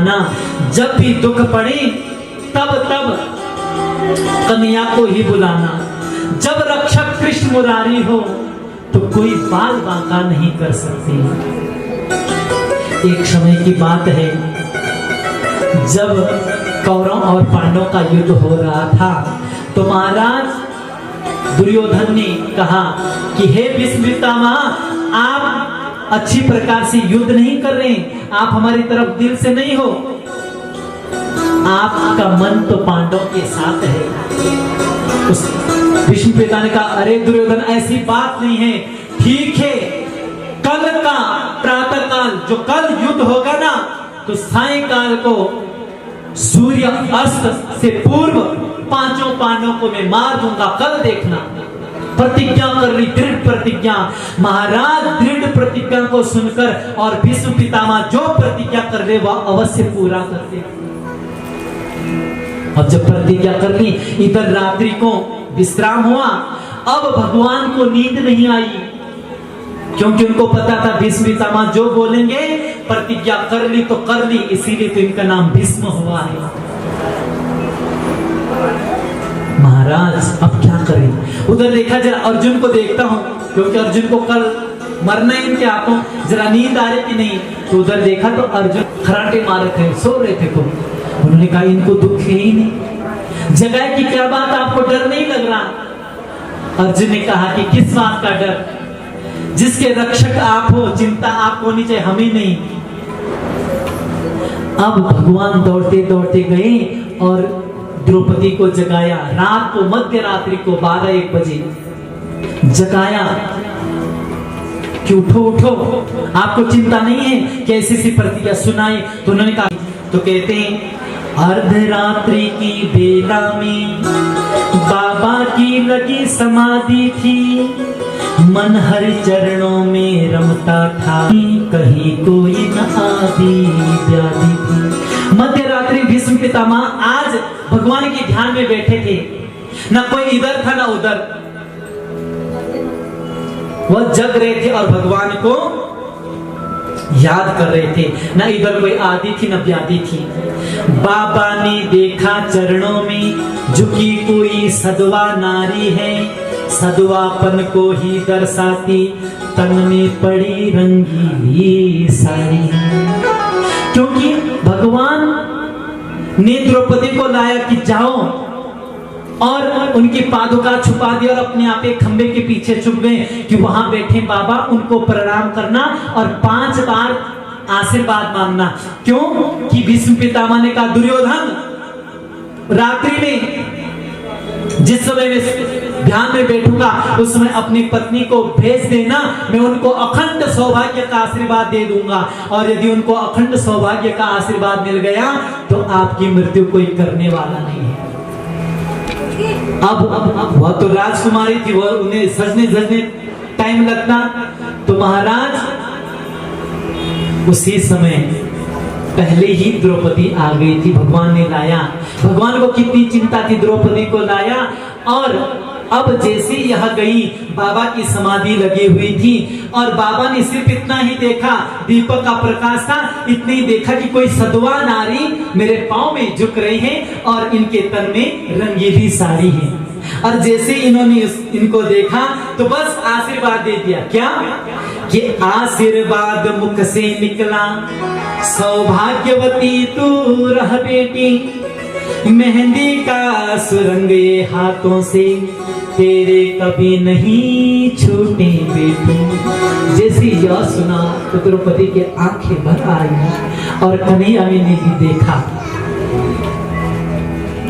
बुलाना, जब भी दुख पड़े तब तब कन्हैया को ही बुलाना। जब रक्षक कृष्ण मुरारी हो तो कोई बाल बांका नहीं कर सकती। एक समय की बात है, जब कौरव और पांडवों का युद्ध हो रहा था तो महाराज दुर्योधन ने कहा कि हे भीष्म पितामह, आप अच्छी प्रकार से युद्ध नहीं कर रहे, आप हमारी तरफ दिल से नहीं हो, आपका मन तो पांडवों के साथ है। उस भीष्म पिता ने कहा, अरे दुर्योधन ऐसी बात नहीं है, ठीक है, कल का प्रातः काल जो कल युद्ध होगा ना, तो सायंकाल को सूर्य अस्त से पूर्व पांचों पांडवों को मैं मार दूंगा, कल देखना। प्रतिज्ञा कर ली, दृढ़ प्रतिज्ञा। महाराज दृढ़ प्रतिज्ञा को सुनकर और भीष्म पितामह जो प्रतिज्ञा कर ले वह अवश्य पूरा करते। अब जब प्रतिज्ञा कर ली, इधर रात्रि को विश्राम हुआ। अब भगवान को नींद नहीं आई, क्योंकि उनको पता था भीष्म पितामह जो बोलेंगे, प्रतिज्ञा कर ली तो कर ली, इसीलिए तो इनका नाम भीष्म हुआ है। महाराज अब क्या करें? उधर देखा, जरा अर्जुन को देखता हूं, क्योंकि अर्जुन को कल मरना है इनके हाथों, जरा नींद आ रही कि नहीं। तो उधर देखा तो अर्जुन खराटे मारे थे, सो रहे थे। को उन्होंने कहा इनको दुख है ही नहीं, जगह की क्या बात, आपको डर नहीं लग रहा? अर्जुन ने कहा कि किस बात का डर, जिसके रक्षक आप हो, चिंता आपको होनी चाहिए, हमें नहीं। अब भगवान दौड़ते दौड़ते गए और द्रौपदी को जगाया। रात को मध्य रात्रि को 12-1 बजे जगाया कि उठो उठो, आपको चिंता नहीं है? कैसी सी प्रतिज्ञा सुनाई। तो उन्होंने कहा, तो कहते हैं अर्धरात्रि की बेला में बाबा की लगी समाधि थी, मन हरि चरणों में रमता था, कहीं कोई न आदि व्याधि थी। मध्य रात्रि भीष्म पितामह आज भगवान के ध्यान में बैठे थे, ना कोई इधर था ना उधर, वह जग रहे थे और भगवान को याद कर रहे थे। ना इधर कोई आदि थी ना व्याधि थी। बाबा ने देखा चरणों में झुकी कोई सदवा नारी है, सदवापन को ही दर्शाती तन में पड़ी रंगीली साड़ी। क्योंकि भगवान ने द्रौपदी को लाया कि जाओ, और उनकी पादुका छुपा दी और अपने आप एक खंबे के पीछे छुप गए कि वहां बैठे बाबा, उनको प्रणाम करना और 5 बार आशीर्वाद मांगना। क्यों? कि भीष्म पितामह ने कहा, दुर्योधन रात्रि में जिस समय मैं ध्यान में बैठूंगा उस समय अपनी पत्नी को भेज देना, मैं उनको अखंड सौभाग्य का आशीर्वाद दे दूंगा, और यदि उनको अखंड सौभाग्य का आशीर्वाद मिल गया तो आपकी मृत्यु कोई करने वाला नहीं है। अब वह तो राजकुमारी थी, वह उन्हें सजने धजने टाइम लगता। तो महाराज उसी समय पहले ही द्रौपदी आ गई थी, भगवान ने लाया। भगवान को कितनी चिंता थी, द्रौपदी को लाया। और अब जैसे यह गई, बाबा की समाधि लगी हुई थी और बाबा ने सिर्फ इतना ही देखा, दीपक का प्रकाश था, इतने ही देखा कि कोई सदवा नारी मेरे पांव में झुक रही है और इनके तन में रंगीली साड़ी है। और जैसे इन्होंने इनको देखा तो बस आशीर्वाद दे दिया। क्या? कि आशीर्वाद मुख से निकला, सौभाग्यवती तू रह बेटी, मेहंदी का सुरंग ये हाथों से तेरे कभी नहीं छूटे बेटी। जैसे यह सुना तो द्रौपदी के आंखें भर आई और कन्हैया ने भी देखा।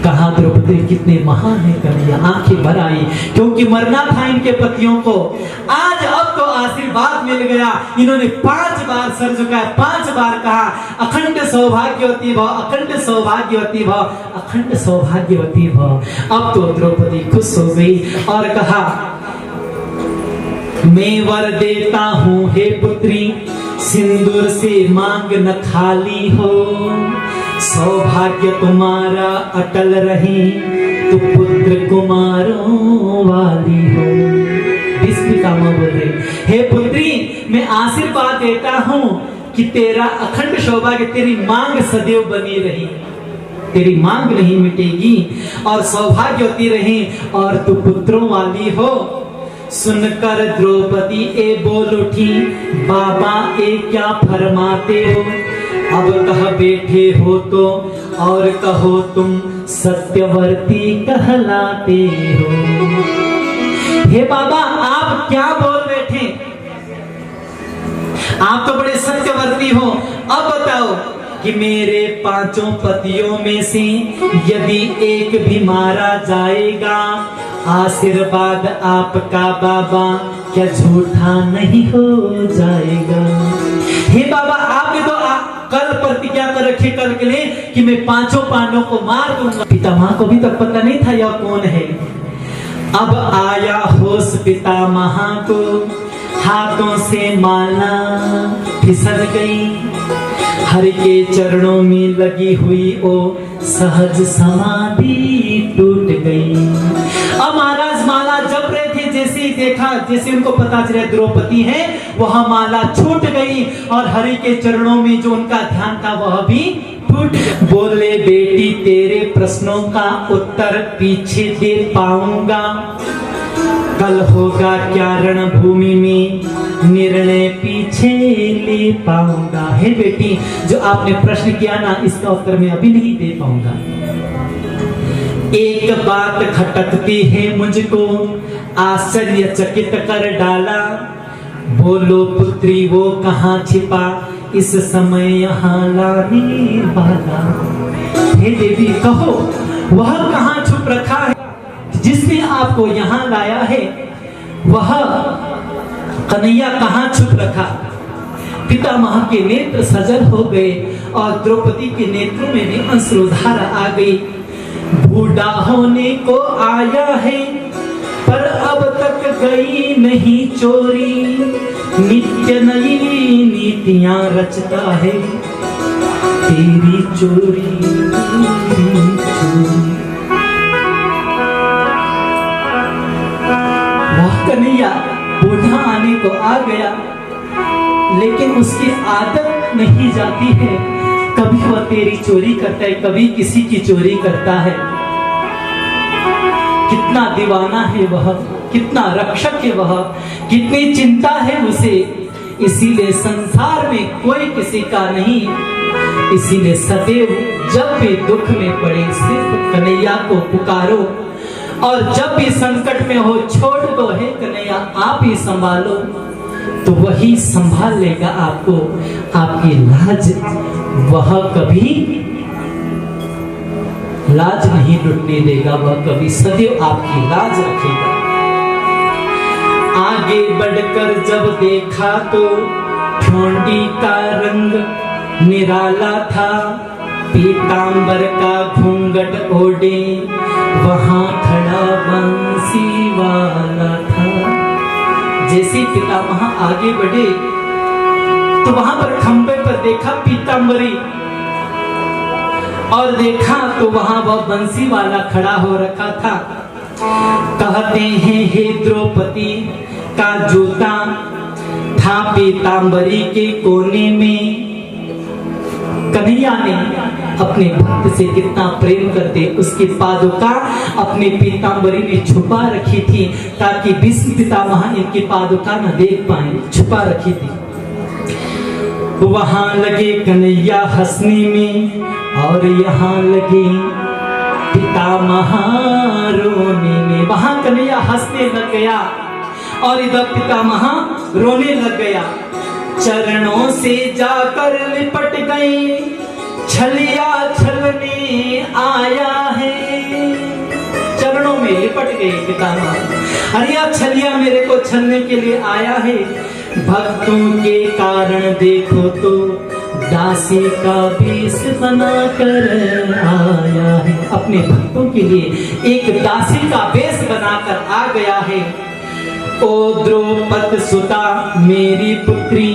कहा द्रौपदी कितने महान है कन्हैया, आंखें भर आई, क्योंकि मरना था इनके पतियों को। आज अब तो आशीर्वाद मिल गया। इन्होंने 5 बार सर झुकाया, 5 बार कहा अखंड सौभाग्यवती भव, अखंड सौभाग्यवती भव, अखंड सौभाग्यवती भव। अब तो द्रौपदी खुश हो गई और कहा, मैं वर देता हूँ हे पुत्री, सिंदूर से मांग न खाली हो, सौभाग्य तुम्हारा अटल रहे, तो पुत्र कुमारों वाली हो। भीष्म पितामह बोल रहे, हे पुत्री, मैं आशीर्वाद देता हूँ कि तेरा अखंड सौभाग्य, तेरी मांग सदैव बनी रही, तेरी मांग नहीं मिटेगी और सौभाग्यवती रही और तू पुत्रों वाली हो। सुनकर द्रौपदी ए बोल उठी, बाबा ए क्या फरमाते हो, अब कह बैठे हो तो और कहो तुम सत्यवर्ती कहलाते हो। हे बाबा आप क्या बोल बैठे, आप तो बड़े सत्यवर्ती हो, अब बताओ कि मेरे पांचों पतियों में से यदि एक भी मारा जाएगा, आशीर्वाद आपका बाबा क्या झूठा नहीं हो जाएगा। हे बाबा आपने तो कल प्रतिज्ञा कर रखी कल के लिए कि मैं पांचों पांडवों को मार दूंगा। पितामह को भी तक पता नहीं था यह कौन है। अब आया होश पितामह को, हाथों से माला फिसल गई, हरि के चरणों में लगी हुई ओ सहज समाधि टूट गई। अब महाराज माला जप रहे थे, जैसे ही देखा, जैसे उनको पता चला द्रौपदी है, वह माला छूट गई और हरि के चरणों में जो उनका ध्यान था वह भी टूट गया। बोले बेटी तेरे प्रश्नों का उत्तर पीछे दे पाऊंगा, कल होगा क्या रणभूमि में निर्णय पीछे ले पाऊंगा। हे बेटी जो आपने प्रश्न किया ना, इसका उत्तर मैं अभी नहीं दे पाऊंगा। एक बात खटकती है मुझको, आश्चर्यचकित कर डाला, बोलो पुत्री वो कहाँ छिपा, इस समय यहाँ लाने वाला। हे देवी कहो वह कहाँ छुप रखा है जिसने आपको यहाँ लाया है, वह कन्हैया कहाँ छुप रखा। पितामह के नेत्र सजल हो गए और द्रौपदी के नेत्रों में भी अश्रुधारा आ गई। बूढ़ा होने को आया है पर अब तक गई नहीं चोरी, नित्य नई नीतियां रचता है तेरी चोरी, तेरी चोरी। वह कन्हैया बूढ़ा आने को आ गया, लेकिन उसकी आदत नहीं जाती है, कभी वह तेरी चोरी करता है, कभी किसी की चोरी करता है। कितना दीवाना है वह, कितना रक्षक है वह, कितनी चिंता है उसे, इसीलिए संसार में कोई किसी का नहीं। इसीलिए सदैव जब भी दुख में पड़े सिर्फ कन्हैया को पुकारो, और जब भी संकट में हो छोड़ दो, हे कन्हैया आप ही संभालो, तो वही संभाल लेगा आपको। आपकी लाज वह कभी लाज नहीं लुटने देगा, वह कभी सदैव आपकी लाज रखेगा। आगे बढ़कर जब देखा तो ठोंडी का रंग निराला था, पीतांबर का घूंघट ओढ़े वहां खड़ा बंसी वाला था। जैसे पितामह आगे बढ़े तो वहां पर खंबे पर देखा पीतांबरी, और देखा तो वहां वह बंसी वाला खड़ा हो रखा था। कहते हैं हे द्रौपदी का जूता था पीतांबरी के कोने में। कन्हैया ने अपने भक्त से कितना प्रेम करते उसकी पादुका अपने पीतांबरी में छुपा रखी थी, ताकि भीष्म पितामह इनकी पादुका न देख पाए, छुपा रखी थी। वहां लगे कन्हैया हंसने में और यहाँ लगे पितामह रोने में। वहां कन्हैया हंसने लग गया और इधर पितामह रोने लग गया। चरणों से जाकर लिपट गए, छलिया छलने आया है। चरणों में लिपट गए पितामह, अरे छलिया मेरे को छलने के लिए आया है। भक्तों के कारण देखो तो दासी का वेश बना कर आया है। अपने भक्तों के लिए एक दासी का वेश बनाकर आ गया है। ओ द्रौपद सुता मेरी पुत्री,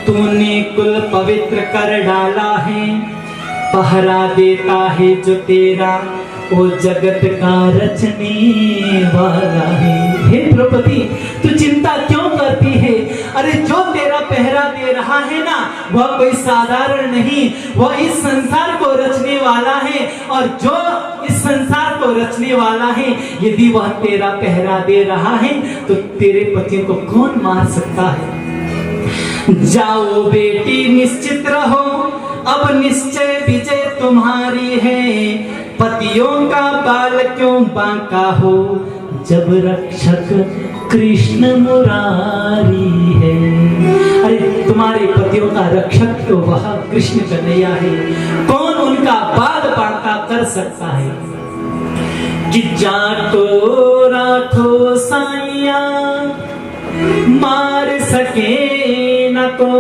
तूने कुल पवित्र कर डाला है। पहरा देता है जो तेरा, ओ जगत का रचने वाला है। हे द्रौपदी तू चिंता क्यों करती चाहती है। अरे जो तेरा पहरा दे रहा है ना, वह कोई साधारण नहीं, वह इस संसार को रचने वाला है। और जो इस संसार को रचने वाला है, यदि वह तेरा पहरा दे रहा है तो तेरे पतियों को कौन मार सकता है। जाओ बेटी निश्चित रहो, अब निश्चय विजय तुम्हारी है। पतियों का बाल क्यों बांका हो, जब रक्षक कृष्ण मुरारी है। अरे तुम्हारे पतियों का रक्षक तो वह कृष्ण कन्हैया है, कौन उनका बाल बांका कर सकता है। कि जाको राखो साइया, मार सके न को,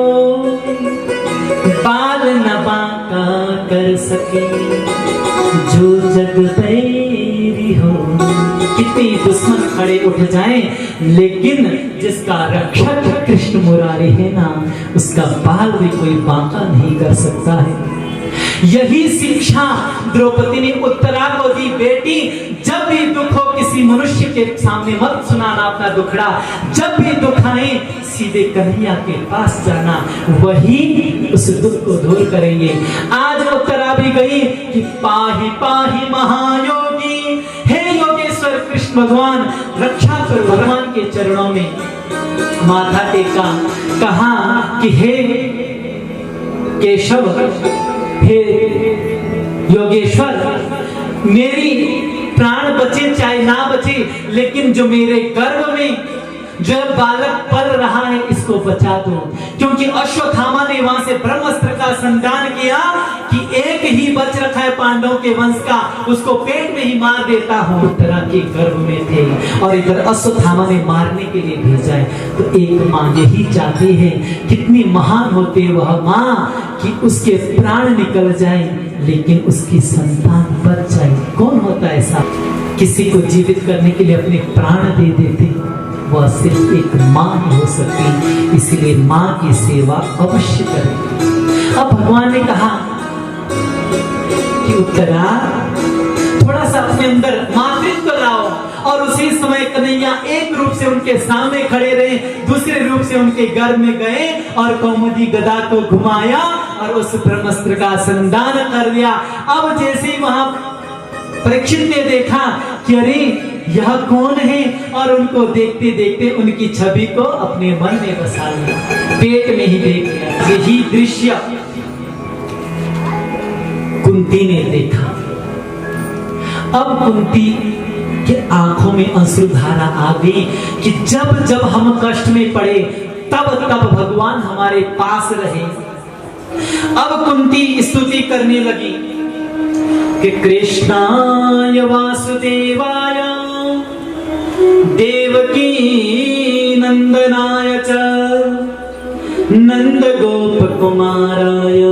बाल न बांका कर सके जो जग बैरी हो। कितने दुश्मन खड़े उठ जाएं, लेकिन जिसका रक्षक कृष्ण मुरारी है ना, उसका बाल भी कोई बांका नहीं कर सकता है। यही शिक्षा द्रौपदी ने उत्तरा को दी। बेटी, जब भी दुख हो किसी मनुष्य के सामने मत सुनाना अपना दुखड़ा, जब भी दुख आए सीधे कन्हैया के पास जाना, वही उस दुख को दूर करेंगे। आज उत्तरा भी गई कि पाहि पाहि महायोगी, हे योगेश्वर कृष्ण भगवान रक्षा कर। भगवान के चरणों में माथा टेका, कहा कि हे केशव, हे योगेश्वर, मेरी प्राण बचे चाहे ना बचे, लेकिन जो मेरे गर्भ में जो बालक पल रहा है इसको बचा दो। क्योंकि अश्वत्थामा ने वहां से ब्रह्मास्त्र का संधान किया कि एक ही बच रखा है पांडवों के वंश का, उसको पेट में ही मार देता हूं। उत्तरा के गर्भ में थे और इधर अश्वत्थामा ने मारने के लिए भेजा है। तो एक माँ यही चाहती है, कितनी महान होती है वह माँ कि उसके प्राण निकल जाए लेकिन उसकी संतान बच जाए। कौन होता है ऐसा, किसी को जीवित करने के लिए अपने प्राण दे देते, वह सिर्फ एक माँ ही हो सकती। इसलिए माँ की सेवा अवश्य करें। अब भगवान ने कहा कि उत्तरा, थोड़ा सा अपने अंदर मातृत्व लाओ। और उसी समय कन्हैया एक रूप से उनके सामने खड़े रहे, दूसरे रूप से उनके गर्भ में गए और कौमुदी गदा को घुमाया और उस ब्रह्मास्त्र का संधान कर दिया। अब जैसे ही वहां परीक्षित ने देखा कि अरे यह कौन है, और उनको देखते देखते उनकी छवि को अपने मन में बसा लिया, पेट में ही देख लिया। यही दृश्य कुंती ने देखा। अब कुंती के आंखों में अश्रुधारा आ गई कि जब जब हम कष्ट में पड़े तब तब भगवान हमारे पास रहे। अब कुंती स्तुति करने लगी कि कृष्णाय वासुदेवाय देवकी नंदनाय च नंद गोप कुमाराय